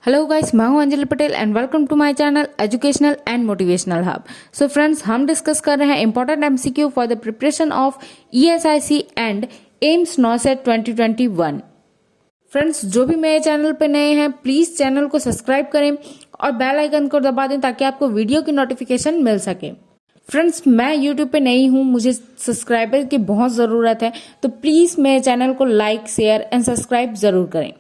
Hello guys, मैं हूं Anjali Patel and welcome to my channel educational and motivational hub. So friends, हम discuss कर रहे हैं important MCQ for the preparation of ESIC and AIIMS NORCET 2021। Friends, जो भी मेरे चैनल पे नए हैं प्लीज चैनल को सब्सक्राइब करें और बेल आइकन को दबा दें ताकि आपको वीडियो की नोटिफिकेशन मिल सके। फ्रेंड्स, मैं यूट्यूब पे नई हूँ, मुझे सब्सक्राइबर की बहुत ज़रूरत है, तो प्लीज़ मेरे चैनल को लाइक शेयर एंड सब्सक्राइब ज़रूर करें।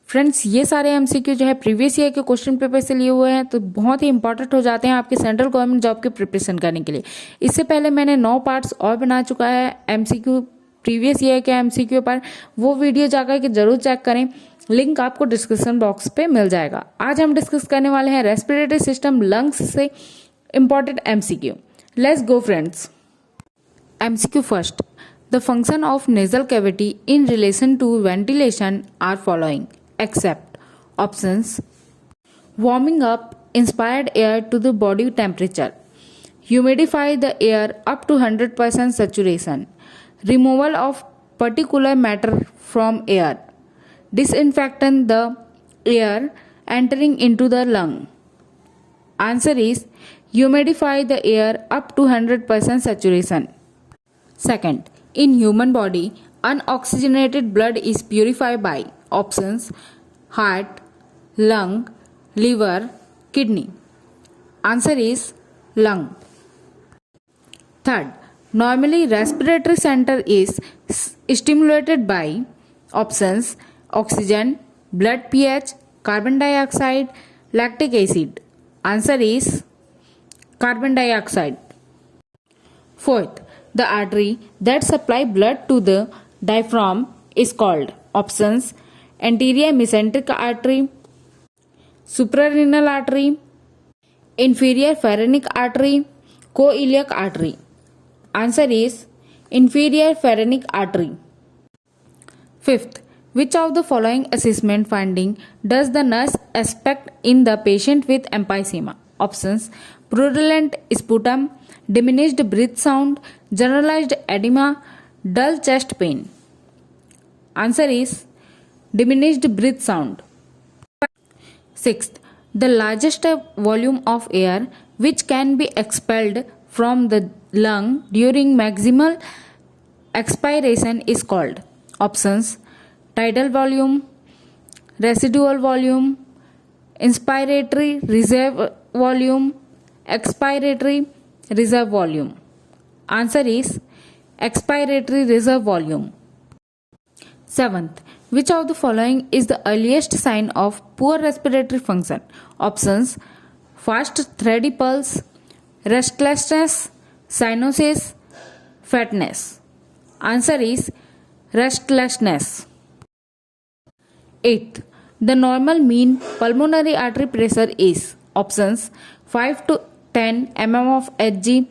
फ्रेंड्स, ये सारे एमसीक्यू जो है प्रीवियस ईयर के क्वेश्चन पेपर से लिए हुए हैं, तो बहुत ही इंपॉर्टेंट हो जाते हैं आपके सेंट्रल गवर्नमेंट जॉब की प्रिपरेशन करने के लिए। इससे पहले मैंने 9 पार्ट्स और बना चुका है एमसीक्यू प्रीवियस ईयर के एमसीक्यू पर, वो वीडियो जाकर के जरूर चेक करें, लिंक आपको डिस्क्रिप्शन बॉक्स पे मिल जाएगा। आज हम डिस्कस करने वाले हैं रेस्पिरेटरी सिस्टम लंग्स से important MCQ. Let's go friends. MCQ first, the function of nasal cavity in relation to ventilation are following except options: warming up inspired air to the body temperature, humidify the air up to 100% saturation, removal of particulate matter from air, disinfectant the air entering into the lung. Answer is humidify the air up to 100% saturation. Second, in human body, unoxygenated blood is purified by options: heart, lung, liver, kidney. Answer is lung. Third, normally respiratory center is stimulated by options: oxygen, blood pH, carbon dioxide, lactic acid. Answer is carbon dioxide. Fourth, the artery that supply blood to the diaphragm is called options: anterior mesenteric artery, suprarenal artery, inferior pharynx artery, coeliac artery. Answer is inferior pharynx artery. Fifth, which of the following assessment finding does the nurse expect in the patient with emphysema? Options: purulent sputum, diminished breath sound, generalized edema, dull chest pain. Answer is diminished breath sound. Sixth, the largest volume of air which can be expelled from the lung during maximal expiration is called options: tidal volume, residual volume, inspiratory reserve volume, expiratory reserve volume. Answer is expiratory reserve volume. Seventh, which of the following is the earliest sign of poor respiratory function? Options: fast thready pulse, restlessness, cyanosis, fatness. Answer is restlessness. Eighth, the normal mean pulmonary artery pressure is options: 5 to 10 mm of Hg,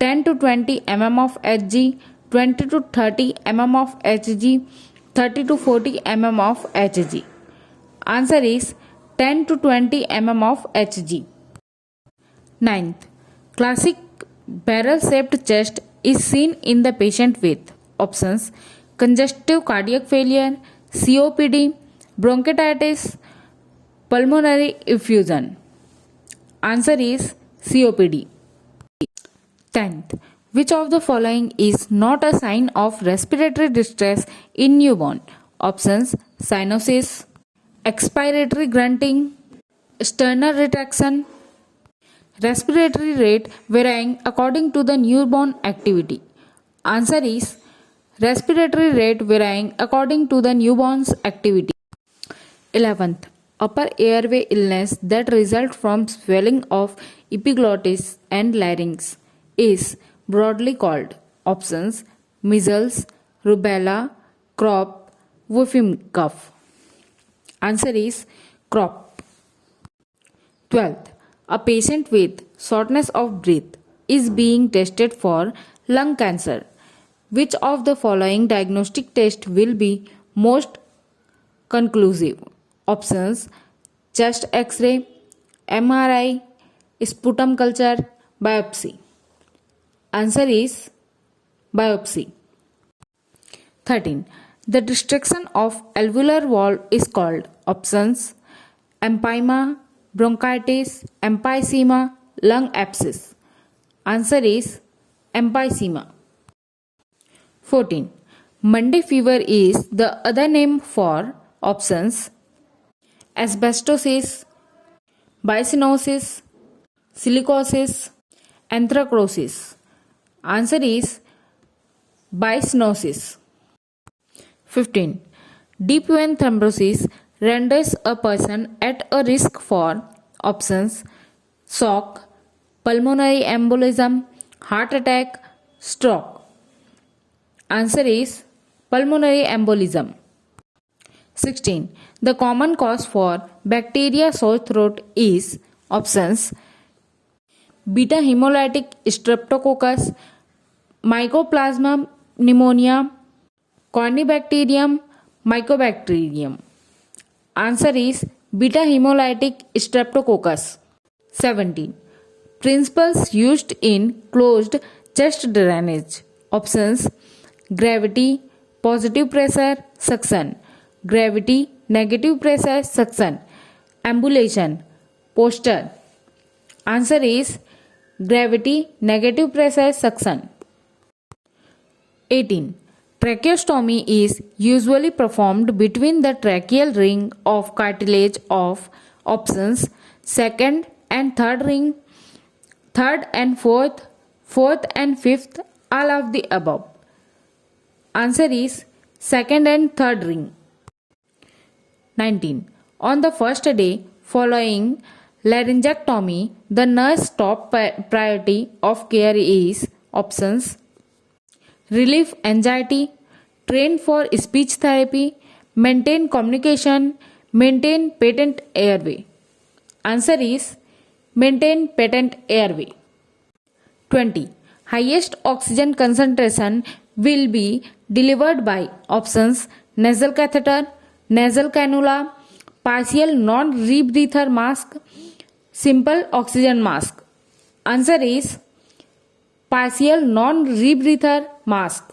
10 to 20 mm of Hg, 20 to 30 mm of Hg, 30 to 40 mm of Hg. Answer is 10 to 20 mm of Hg. Ninth, classic barrel-shaped chest is seen in the patient with options: congestive cardiac failure, COPD, bronchitis, pulmonary effusion. Answer is COPD. 10th, which of the following is not a sign of respiratory distress in newborn? Options: cyanosis, expiratory grunting, sternal retraction, respiratory rate varying according to the newborn activity. Answer is respiratory rate varying according to the newborn's activity. 11th, upper airway illness that result from swelling of epiglottis and larynx is broadly called options: measles, rubella, crop, whooping cough. Answer is crop. 12th, a patient with shortness of breath is being tested for lung cancer. Which of the following diagnostic test will be most conclusive? Options: chest X-ray, MRI, sputum culture, biopsy. Answer is biopsy. 13. The distraction of alveolar valve is called options: empyema, bronchitis, emphysema, lung abscess. Answer is emphysema. 14. Monday fever is the other name for options: asbestosis, biocinosis, silicosis, anthracnosis. Answer is biocinosis. 15. Deep vein thrombosis renders a person at a risk for options: shock, pulmonary embolism, heart attack, stroke. Answer is pulmonary embolism. 16. The common cause for bacteria sore throat is options: beta hemolytic streptococcus, mycoplasma pneumonia, Corynebacterium, Mycobacterium. Answer is beta hemolytic streptococcus. 17. Principles used in closed chest drainage. Options: gravity, positive pressure, suction; gravity, negative pressure, suction; ambulation, posture. Answer is gravity, negative pressure, suction. 18. Tracheostomy is usually performed between the tracheal ring of cartilage of options: second and third ring, third and fourth, fourth and fifth, all of the above. Answer is second and third ring. 19. On the first day following laryngectomy, the nurse top priority of care is options: relieve anxiety, train for speech therapy, maintain communication, maintain patent airway. Answer is maintain patent airway. 20. Highest oxygen concentration will be delivered by options: nasal catheter, nasal cannula, partial non-rebreather mask, simple oxygen mask. Answer is partial non-rebreather mask.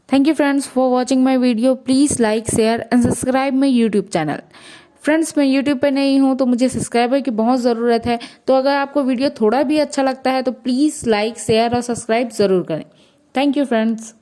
Thank you friends for watching my video. Please like, share and subscribe my YouTube channel. Friends मैं YouTube पे नहीं हूँ तो मुझे subscriber की बहुत ज़रूरत है, तो अगर आपको वीडियो थोड़ा भी अच्छा लगता है तो प्लीज़ लाइक, शेयर और सब्सक्राइब ज़रूर करें. Thank you friends.